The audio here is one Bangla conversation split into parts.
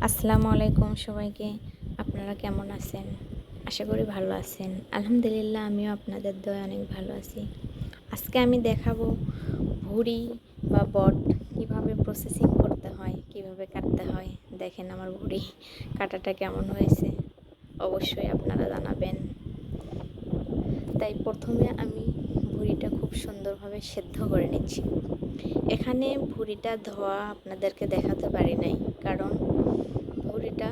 আসসালামু আলাইকুম সবাইকে। আপনারা কেমন আছেন? আশা করি ভালো আছেন। আলহামদুলিল্লাহ আমিও আপনাদের দয়ায় অনেক ভালো আছি। আজকে আমি দেখাবো ভুঁড়ি বা বট কীভাবে প্রসেসিং করতে হয়, কিভাবে কাটতে হয়। দেখেন আমার ভুঁড়ি কাটাটা কেমন হয়েছে, অবশ্যই আপনারা জানাবেন। তাই প্রথমে আমি ভুঁড়িটা খুব সুন্দরভাবে সেদ্ধ করে নিচ্ছি। এখানে ভুঁড়িটা ধোয়া আপনাদেরকে দেখাতে পারি নাই, কারণ ভুঁড়িটা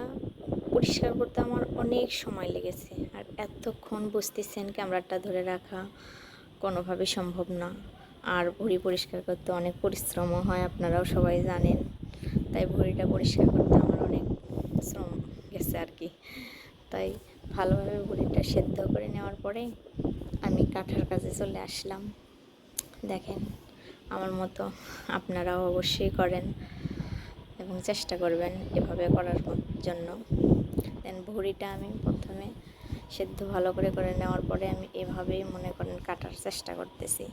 পরিষ্কার করতে আমার অনেক সময় লেগেছে। আর এতক্ষণ বুঝতেছেন ক্যামেরাটা ধরে রাখা কোনোভাবে সম্ভব না। আর ভুঁড়ি পরিষ্কার করতে অনেক পরিশ্রমও হয়, আপনারাও সবাই জানেন। তাই ভুঁড়িটা পরিষ্কার করতে আমার অনেক শ্রম গেছে আর কি। তাই ভালোভাবে ভুঁড়িটা সেদ্ধ করে নেওয়ার পরে আমি কাটার কাজে চলে আসলাম। দেখেন আমার মতো আপনারাও অবশ্যই করেন এবং চেষ্টা করবেন এভাবে করার জন্য। দেন ভুঁড়িটা আমি প্রথমে সেদ্ধ ভালো করে নেওয়ার পরে আমি এভাবেই মনে করেন কাটার চেষ্টা করতেছি।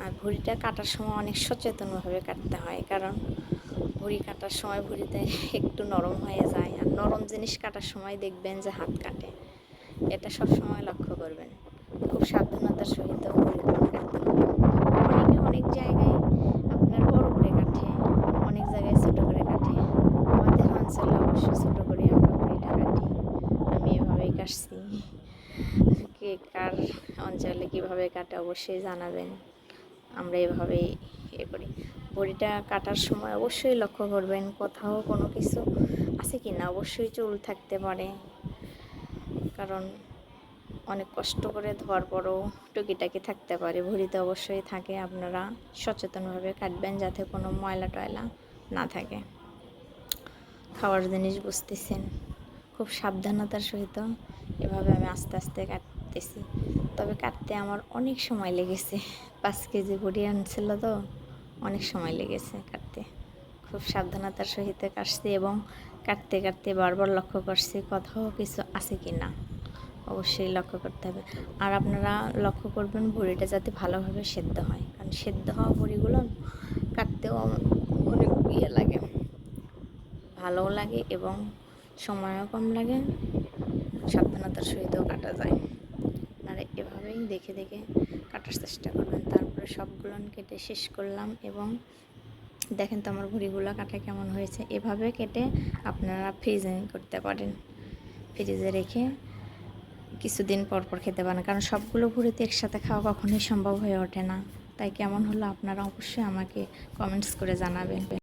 আর ভুঁড়িটা কাটার সময় অনেক সচেতনভাবে কাটতে হয়, কারণ ভুঁড়ি কাটার সময় ভুঁড়িতে একটু নরম হয়ে যায়। আর নরম জিনিস কাটার সময় দেখবেন যে হাত কাটে, এটা সব সময় লক্ষ্য করবেন। খুব সাবধানতার সহিত ভুঁড়ি কাটতে হবে। অনেকে অনেক জায়গায় আপনার বড় করে কাটে, অনেক জায়গায় ছোটো করে কাটে। আমাদের অঞ্চলে অবশ্যই ছোটো করে আমরা ভুঁড়িটা কাটি। আমি এভাবেই কাটছি। কে কার অঞ্চলে কীভাবে কাটে অবশ্যই জানাবেন। আমরা এভাবেই করি। ভুঁড়িটা কাটার সময় অবশ্যই লক্ষ্য করবেন কোথাও কোনো কিছু আছে কি না। অবশ্যই চুল থাকতে পারে, কারণ অনেক কষ্ট করে ধোয়ার পরও টুকিটাকি থাকতে পারে। ভুঁড়িতে অবশ্যই থাকে। আপনারা সচেতনভাবে কাটবেন যাতে কোনো ময়লা টয়লা না থাকে। খাওয়ার জিনিস বুঝতেছেন, খুব সাবধানতার সহিত এভাবে আমি আস্তে আস্তে কাটতেছি। তবে কাটতে আমার অনেক সময় লেগেছে। 5 কেজি ভুঁড়ি আনছিল তো অনেক সময় লেগেছে কাটতে। খুব সাবধানতার সহিত কাটছি এবং কাটতে কাটতে বারবার লক্ষ্য করছি কোথাও কিছু আছে কি না। অবশ্যই লক্ষ্য করতে হবে। আর আপনারা লক্ষ্য করবেন ভুঁড়িটা যাতে ভালোভাবে সেদ্ধ হয়, কারণ সেদ্ধ হওয়া ভুঁড়িগুলো কাটতেও অনেক লাগে, ভালোও লাগে এবং সময়ও কম লাগে, সাবধানতার সহিতও কাটা যায়। আপনারা এভাবেই দেখে দেখে কাটার চেষ্টা করবেন। তারপরে সবগুলো কেটে শেষ করলাম এবং দেখেন তো আমার ভুঁড়িগুলো কাটা কেমন হয়েছে। এভাবে কেটে আপনারা ফ্রিজিং করতে পারেন, ফ্রিজে রেখে কিছুদিন পর পর খেতে পারেন, কারণ সবগুলো ভুঁড়িতে একসাথে খাওয়া কখনোই সম্ভব হয়ে ওঠে না। তাই কেমন হলো আপনারা অবশ্যই আমাকে কমেন্টস করে জানাবেন।